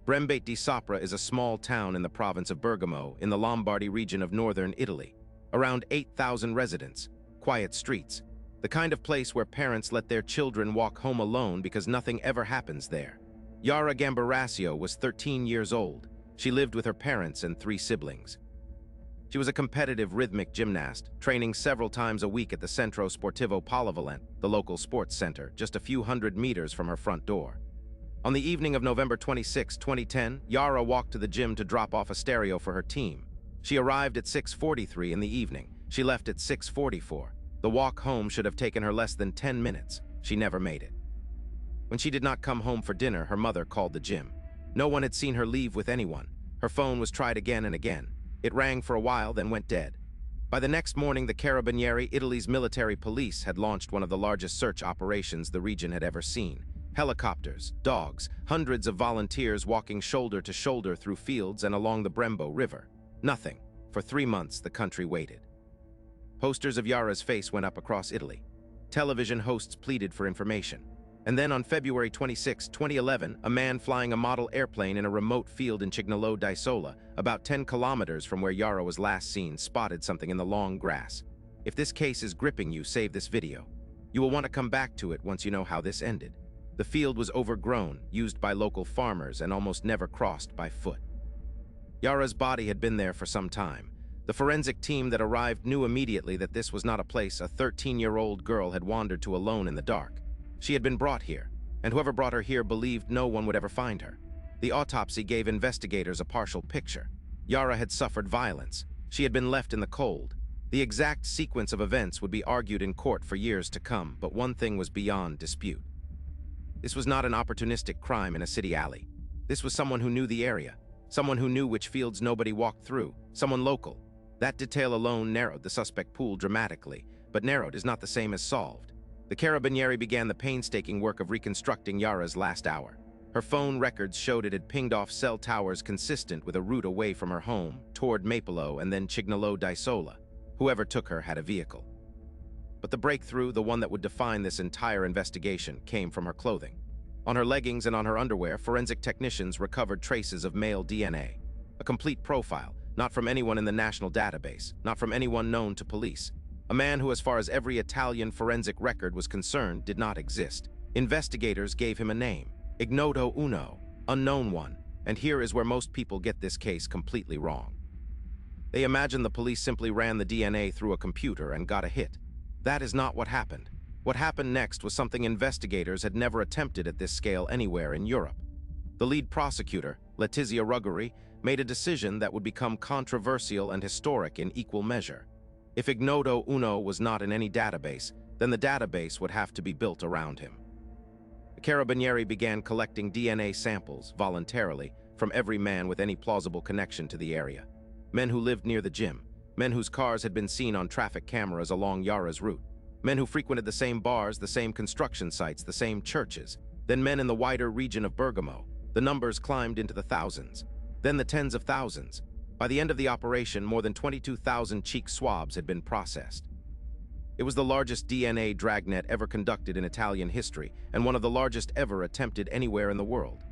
Brembate di Sopra is a small town in the province of Bergamo, in the Lombardy region of northern Italy. Around 8,000 residents, quiet streets, the kind of place where parents let their children walk home alone because nothing ever happens there. Yara Gambarasio was 13 years old. She lived with her parents and 3 siblings. She was a competitive rhythmic gymnast, training several times a week at the Centro Sportivo Polivalente, the local sports center, just a few hundred meters from her front door. On the evening of November 26, 2010, Yara walked to the gym to drop off a stereo for her team. She arrived at 6:43 in the evening. She left at 6:44. The walk home should have taken her less than 10 minutes. She never made it. When she did not come home for dinner, her mother called the gym. No one had seen her leave with anyone. Her phone was tried again and again. It rang for a while, then went dead. By the next morning, the Carabinieri, Italy's military police, had launched one of the largest search operations the region had ever seen. Helicopters, dogs, hundreds of volunteers walking shoulder to shoulder through fields and along the Brembo River. Nothing. For 3 months, the country waited. Posters of Yara's face went up across Italy. Television hosts pleaded for information. And then on February 26, 2011, a man flying a model airplane in a remote field in Cignolo di Sola, about 10 kilometers from where Yara was last seen, spotted something in the long grass. If this case is gripping you, save this video. You will want to come back to it once you know how this ended. The field was overgrown, used by local farmers, and almost never crossed by foot. Yara's body had been there for some time. The forensic team that arrived knew immediately that this was not a place a 13-year-old girl had wandered to alone in the dark. She had been brought here, and whoever brought her here believed no one would ever find her. The autopsy gave investigators a partial picture. Yara had suffered violence. She had been left in the cold. The exact sequence of events would be argued in court for years to come, but one thing was beyond dispute. This was not an opportunistic crime in a city alley. This was someone who knew the area, someone who knew which fields nobody walked through, someone local. That detail alone narrowed the suspect pool dramatically, but narrowed is not the same as solved. The Carabinieri began the painstaking work of reconstructing Yara's last hour. Her phone records showed it had pinged off cell towers consistent with a route away from her home, toward Mapolo and then Cignolo di Sola. Whoever took her had a vehicle. But the breakthrough, the one that would define this entire investigation, came from her clothing. On her leggings and on her underwear, forensic technicians recovered traces of male DNA. A complete profile, not from anyone in the national database, not from anyone known to police. A man who, as far as every Italian forensic record was concerned, did not exist. Investigators gave him a name, Ignoto Uno, unknown one, and here is where most people get this case completely wrong. They imagine the police simply ran the DNA through a computer and got a hit. That is not what happened. What happened next was something investigators had never attempted at this scale anywhere in Europe. The lead prosecutor, Letizia Ruggeri, made a decision that would become controversial and historic in equal measure. If Ignoto Uno was not in any database, then the database would have to be built around him. The Carabinieri began collecting DNA samples, voluntarily, from every man with any plausible connection to the area. Men who lived near the gym, men whose cars had been seen on traffic cameras along Yara's route, men who frequented the same bars, the same construction sites, the same churches, then men in the wider region of Bergamo. The numbers climbed into the thousands, then the tens of thousands. By the end of the operation, more than 22,000 cheek swabs had been processed. It was the largest DNA dragnet ever conducted in Italian history, and one of the largest ever attempted anywhere in the world.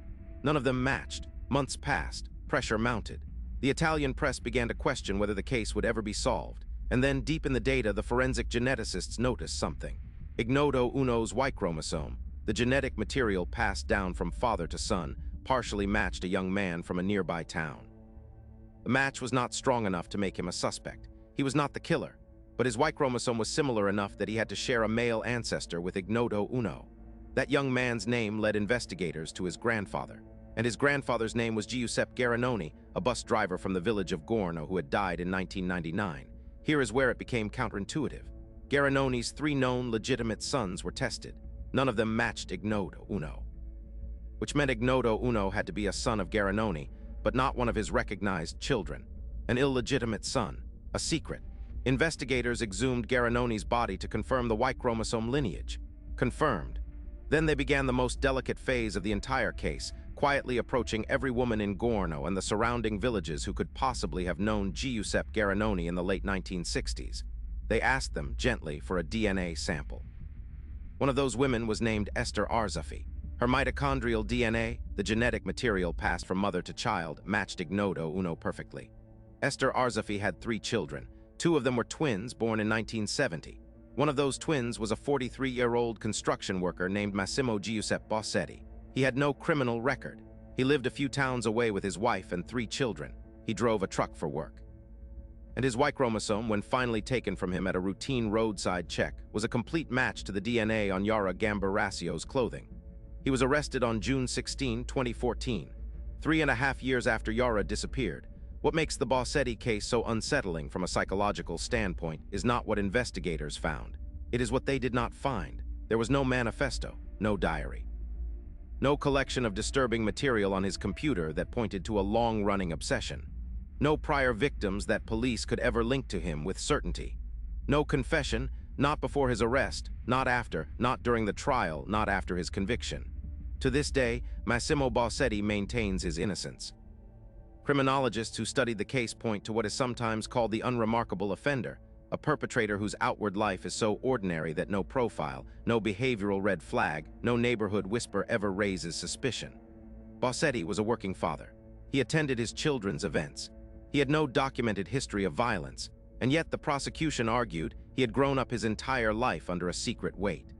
None of them matched. Months passed. Pressure mounted. The Italian press began to question whether the case would ever be solved, and then, deep in the data, the forensic geneticists noticed something. Ignoto Uno's Y chromosome, the genetic material passed down from father to son, partially matched a young man from a nearby town. The match was not strong enough to make him a suspect. He was not the killer, but his Y chromosome was similar enough that he had to share a male ancestor with Ignoto Uno. That young man's name led investigators to his grandfather, and his grandfather's name was Giuseppe Garanoni, a bus driver from the village of Guarda who had died in 1999. Here is where it became counterintuitive. Garanoni's 3 known legitimate sons were tested. None of them matched Ignoto Uno, which meant Ignoto Uno had to be a son of Garanoni, but not one of his recognized children. An illegitimate son, a secret. Investigators exhumed Garanoni's body to confirm the Y chromosome lineage. Confirmed. Then they began the most delicate phase of the entire case, quietly approaching every woman in Gorno and the surrounding villages who could possibly have known Giuseppe Garanoni in the late 1960s. They asked them, gently, for a DNA sample. One of those women was named Esther Arzafi. Her mitochondrial DNA, the genetic material passed from mother to child, matched ignoto uno perfectly. Esther Arzafi had 3 children. 2 of them were twins born in 1970. One of those twins was a 43-year-old construction worker named Massimo Giuseppe Bossetti. He had no criminal record. He lived a few towns away with his wife and 3 children. He drove a truck for work. And his Y chromosome, when finally taken from him at a routine roadside check, was a complete match to the DNA on Yara Gambarassio's clothing. He was arrested on June 16, 2014, 3.5 years after Yara disappeared. What makes the Bossetti case so unsettling from a psychological standpoint is not what investigators found. It is what they did not find. There was no manifesto, no diary. No collection of disturbing material on his computer that pointed to a long-running obsession. No prior victims that police could ever link to him with certainty. No confession, not before his arrest, not after, not during the trial, not after his conviction. To this day, Massimo Bossetti maintains his innocence. Criminologists who studied the case point to what is sometimes called the unremarkable offender, a perpetrator whose outward life is so ordinary that no profile, no behavioral red flag, no neighborhood whisper ever raises suspicion. Bossetti was a working father. He attended his children's events. He had no documented history of violence, and yet the prosecution argued he had grown up his entire life under a secret weight.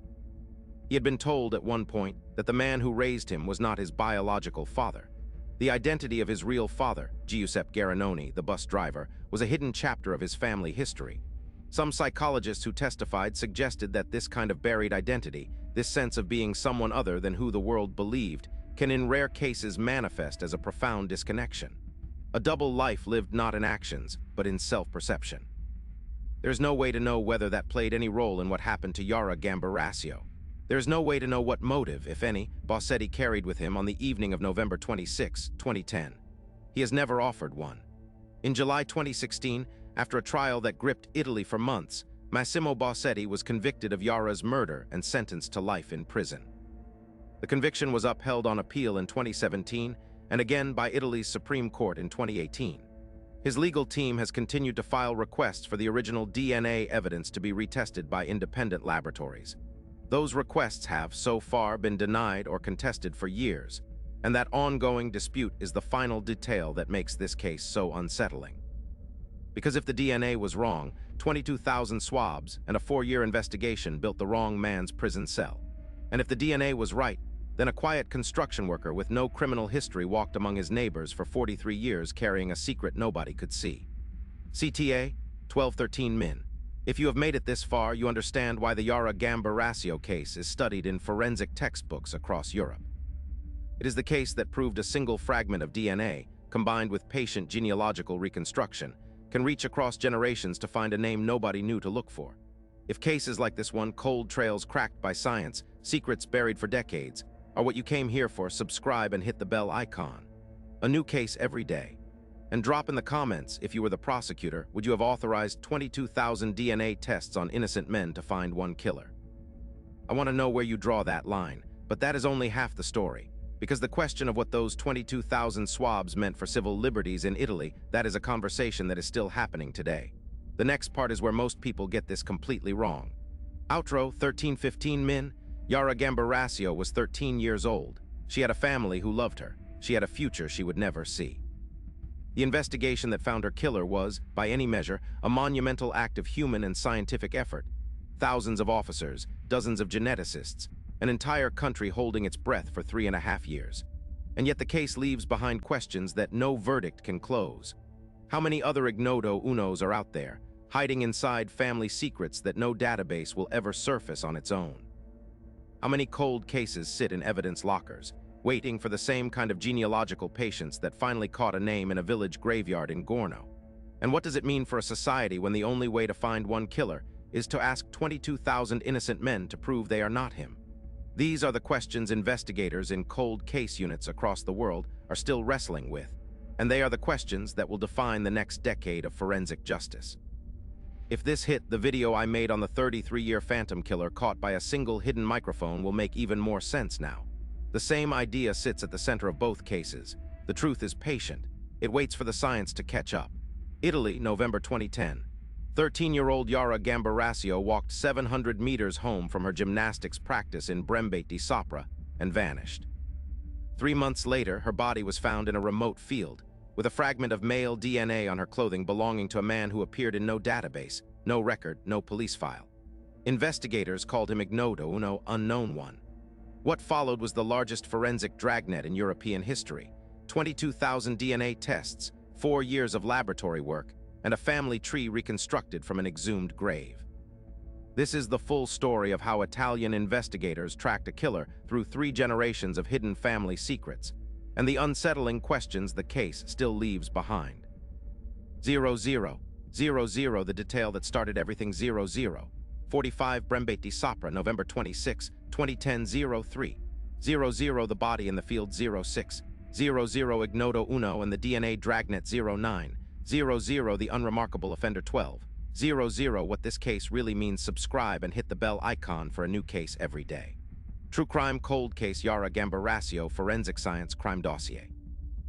He had been told at one point that the man who raised him was not his biological father. The identity of his real father, Giuseppe Garanoni, the bus driver, was a hidden chapter of his family history. Some psychologists who testified suggested that this kind of buried identity, this sense of being someone other than who the world believed, can in rare cases manifest as a profound disconnection. A double life lived not in actions, but in self-perception. There's no way to know whether that played any role in what happened to Yara Gambarassio. There's no way to know what motive, if any, Bossetti carried with him on the evening of November 26, 2010. He has never offered one. In July 2016, after a trial that gripped Italy for months, Massimo Bossetti was convicted of Yara's murder and sentenced to life in prison. The conviction was upheld on appeal in 2017 and again by Italy's Supreme Court in 2018. His legal team has continued to file requests for the original DNA evidence to be retested by independent laboratories. Those requests have, so far, been denied or contested for years, and that ongoing dispute is the final detail that makes this case so unsettling. Because if the DNA was wrong, 22,000 swabs and a 4-year investigation built the wrong man's prison cell. And if the DNA was right, then a quiet construction worker with no criminal history walked among his neighbors for 43 years carrying a secret nobody could see. CTA 1213 Min. If you have made it this far, you understand why the Yara Gambarassio case is studied in forensic textbooks across Europe. It is the case that proved a single fragment of DNA, combined with patient genealogical reconstruction, can reach across generations to find a name nobody knew to look for. If cases like this one, cold trails cracked by science, secrets buried for decades, are what you came here for, subscribe and hit the bell icon. A new case every day. And drop in the comments, if you were the prosecutor, would you have authorized 22,000 DNA tests on innocent men to find one killer? I want to know where you draw that line, but that is only half the story. Because the question of what those 22,000 swabs meant for civil liberties in Italy, that is a conversation that is still happening today. The next part is where most people get this completely wrong. Outro 1315 Min. Yara Gambarassio was 13 years old. She had a family who loved her. She had a future she would never see. The investigation that found her killer was, by any measure, a monumental act of human and scientific effort. Thousands of officers, dozens of geneticists, an entire country holding its breath for 3.5 years. And yet the case leaves behind questions that no verdict can close. How many other ignoto unos are out there, hiding inside family secrets that no database will ever surface on its own? How many cold cases sit in evidence lockers, waiting for the same kind of genealogical patience that finally caught a name in a village graveyard in Gorno? And what does it mean for a society when the only way to find one killer is to ask 22,000 innocent men to prove they are not him? These are the questions investigators in cold case units across the world are still wrestling with, and they are the questions that will define the next decade of forensic justice. If this hit, the video I made on the 33-year phantom killer caught by a single hidden microphone will make even more sense now. The same idea sits at the center of both cases. The truth is patient. It waits for the science to catch up. Italy, November 2010. 13-year-old Yara Gambarassio walked 700 meters home from her gymnastics practice in Brembate di Sopra and vanished. 3 months later, her body was found in a remote field, with a fragment of male DNA on her clothing belonging to a man who appeared in no database, no record, no police file. Investigators called him Ignoto Uno, Unknown One. What followed was the largest forensic dragnet in European history: 22,000 DNA tests, 4 years of laboratory work, and a family tree reconstructed from an exhumed grave. This is the full story of how Italian investigators tracked a killer through 3 generations of hidden family secrets, and the unsettling questions the case still leaves behind. 0000, the detail that started everything. 45 Brembeti Sopra, November 26, 2010. 03, the body in the field. 06, Ignoto Uno and the DNA dragnet. 09, the unremarkable offender. 12, what this case really means. Subscribe and hit the bell icon for a new case every day. True crime, cold case, Yara Gambarasio, forensic science, crime dossier.